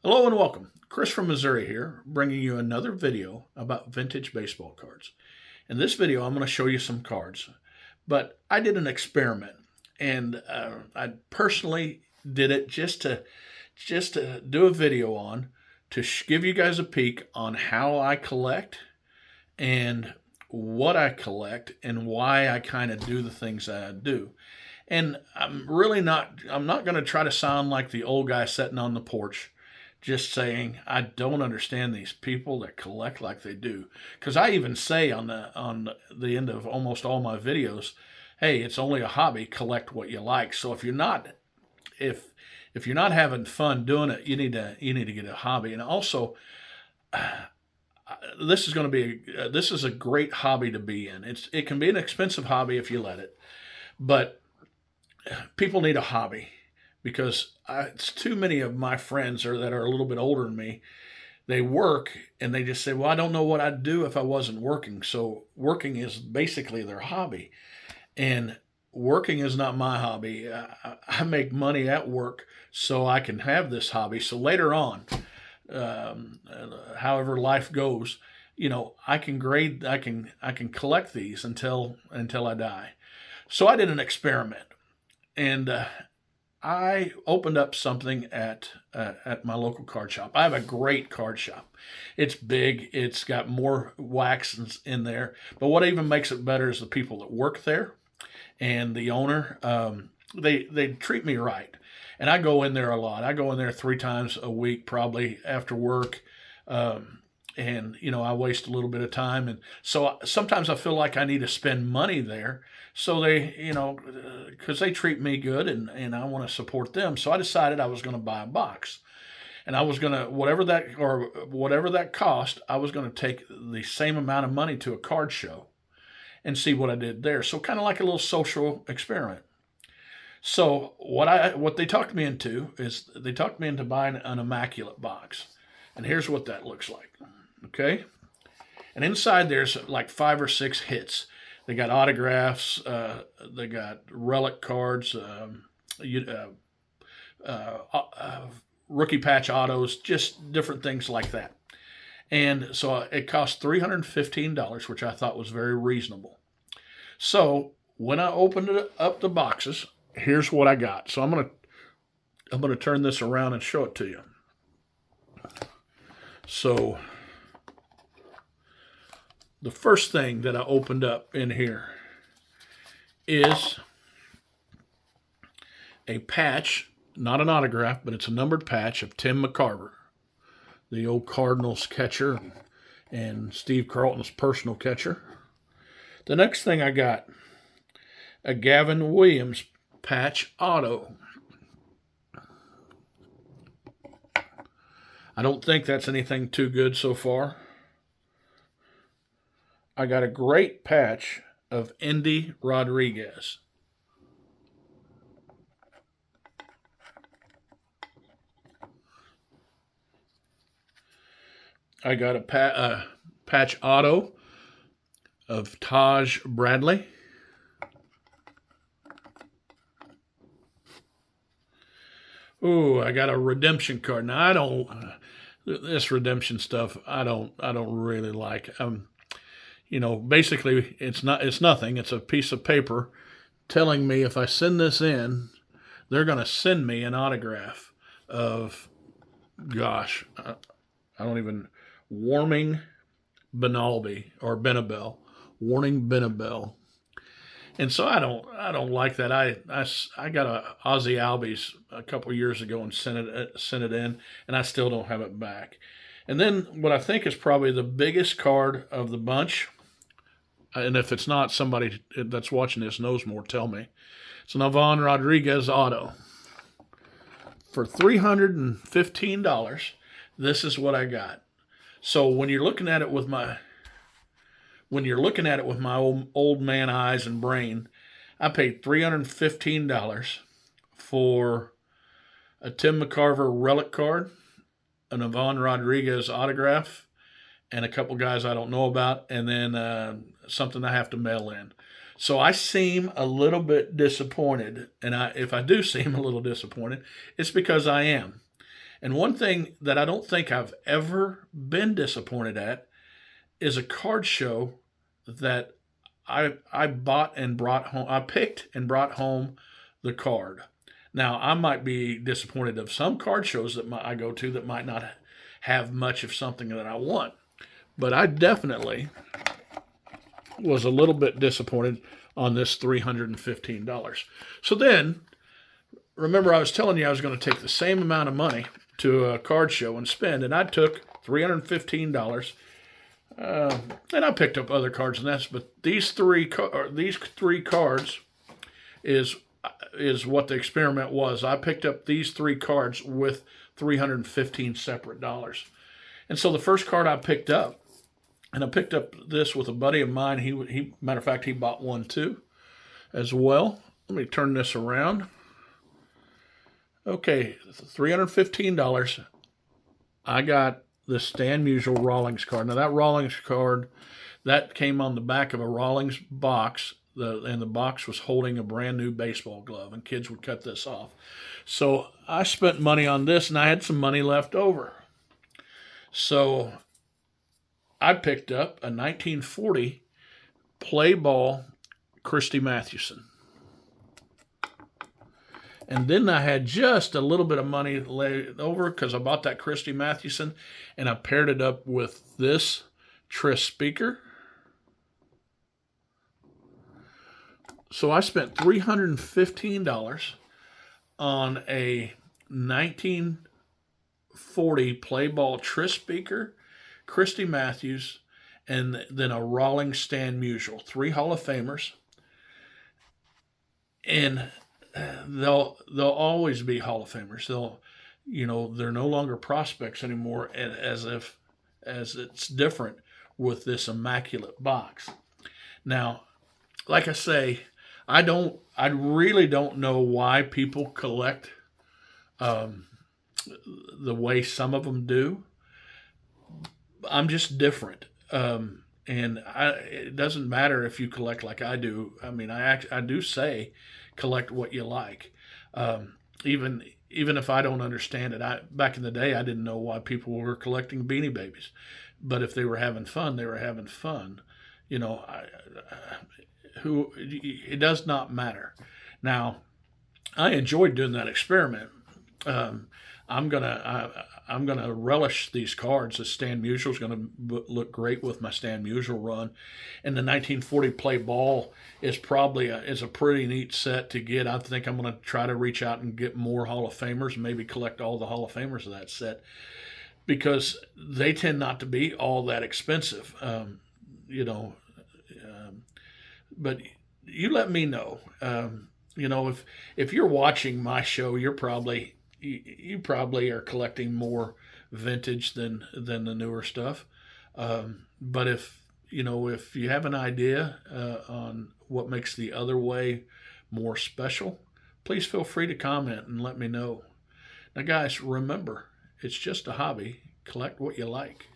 Hello and welcome. Chris from Missouri here, bringing you another video about vintage baseball cards. In this video, I'm going to show you some cards, but I did an experiment, and I personally did it just to do a video on to give you guys a peek on how I collect and what I collect and why I kind of do the things that I do. And I'm not going to try to sound like the old guy sitting on the porch just saying I don't understand these people that collect like they do. Because I even say on the end of almost all my videos, hey, it's only a hobby. Collect what you like. So if if you're not having fun doing it, you need to get a hobby. And also, this is a great hobby to be in. It can be an expensive hobby if you let it, but people need a hobby because it's too many of my friends that are a little bit older than me. They work and they just say, "Well, I don't know what I'd do if I wasn't working." So working is basically their hobby, and working is not my hobby. I make money at work so I can have this hobby. So later on, however life goes, I can collect these until I die. So I did an experiment, and I opened up something at my local card shop. I have a great card shop. It's big. It's got more wax in there. But what even makes it better is the people that work there and the owner. They treat me right, and I go in there a lot. I go in there 3 times a week, probably after work. And I waste a little bit of time, and so sometimes I feel like I need to spend money there. So because they treat me good, and I want to support them. So I decided I was going to buy a box, and I was going to whatever that cost, I was going to take the same amount of money to a card show and see what I did there. So kind of like a little social experiment. So what they talked me into is they talked me into buying an Immaculate box, and here's what that looks like. Okay, and inside there's like 5 or 6 hits. They got autographs. They got relic cards. Rookie patch autos, just different things like that. And so it cost $315, which I thought was very reasonable. So when I opened up the boxes, here's what I got. So I'm gonna turn this around and show it to you. So the first thing that I opened up in here is a patch, not an autograph, but it's a numbered patch of Tim McCarver, the old Cardinals catcher and Steve Carlton's personal catcher. The next thing I got, a Gavin Williams patch auto. I don't think that's anything too good so far. I got a great patch of Endy Rodriguez. I got a patch auto of Taj Bradley. Ooh, I got a redemption card. Now I don't this redemption stuff. I don't really like. Basically it's nothing. It's a piece of paper telling me if I send this in, they're going to send me an autograph of, gosh, I don't even, Warming Benalby or Benabel, Warning Benabel. And so I don't like that. I got a Ozzy Albies a couple years ago and sent it in, and I still don't have it back. And then what I think is probably the biggest card of the bunch, and if it's not, somebody that's watching this knows more, tell me. It's an Avon Rodriguez auto. For $315, this is what I got. So when you're looking at it with my old man eyes and brain, I paid $315 for a Tim McCarver relic card, an Avon Rodriguez autograph, and a couple guys I don't know about, and then something I have to mail in. So I seem a little bit disappointed, and if I do seem a little disappointed, it's because I am. And one thing that I don't think I've ever been disappointed at is a card show that I bought and brought home. I picked and brought home the card. Now I might be disappointed of some card shows that I go to that might not have much of something that I want, but I definitely was a little bit disappointed on this $315. So then, remember I was telling you I was going to take the same amount of money to a card show and spend, and I took $315. And I picked up other cards and that's, but these three cards is what the experiment was. I picked up these three cards with 315 separate dollars. And so the first card I picked up, and I picked up this with a buddy of mine. He matter of fact, he bought one too as well. Let me turn this around. Okay, $315. I got the Stan Musial Rawlings card. Now that Rawlings card, that came on the back of a Rawlings box, and the box was holding a brand new baseball glove, and kids would cut this off. So I spent money on this, and I had some money left over. So I picked up a 1940 play ball Christy Mathewson. And then I had just a little bit of money left over because I bought that Christy Mathewson, and I paired it up with this Tris speaker. So I spent $315 on a 1940 play ball Tris speaker, Christy Matthews, and then a Rawlings Stan Musial, 3 Hall of Famers. And they'll always be Hall of Famers. They're no longer prospects anymore, as it's different with this Immaculate box. Now, like I say, I really don't know why people collect the way some of them do. I'm just different. And it doesn't matter if you collect like I do. I mean, I do say collect what you like. Even if I don't understand it. Back in the day, I didn't know why people were collecting Beanie Babies. But if they were having fun, they were having fun. It does not matter. Now, I enjoyed doing that experiment. I'm gonna relish these cards. The Stan Musial is gonna look great with my Stan Musial run, and the 1940 play ball is probably is a pretty neat set to get. I think I'm gonna try to reach out and get more Hall of Famers, and maybe collect all the Hall of Famers of that set, because they tend not to be all that expensive. But you let me know. If you're watching my show, you probably are collecting more vintage than the newer stuff. But if you have an idea on what makes the other way more special, please feel free to comment and let me know. Now, guys, remember, it's just a hobby. Collect what you like.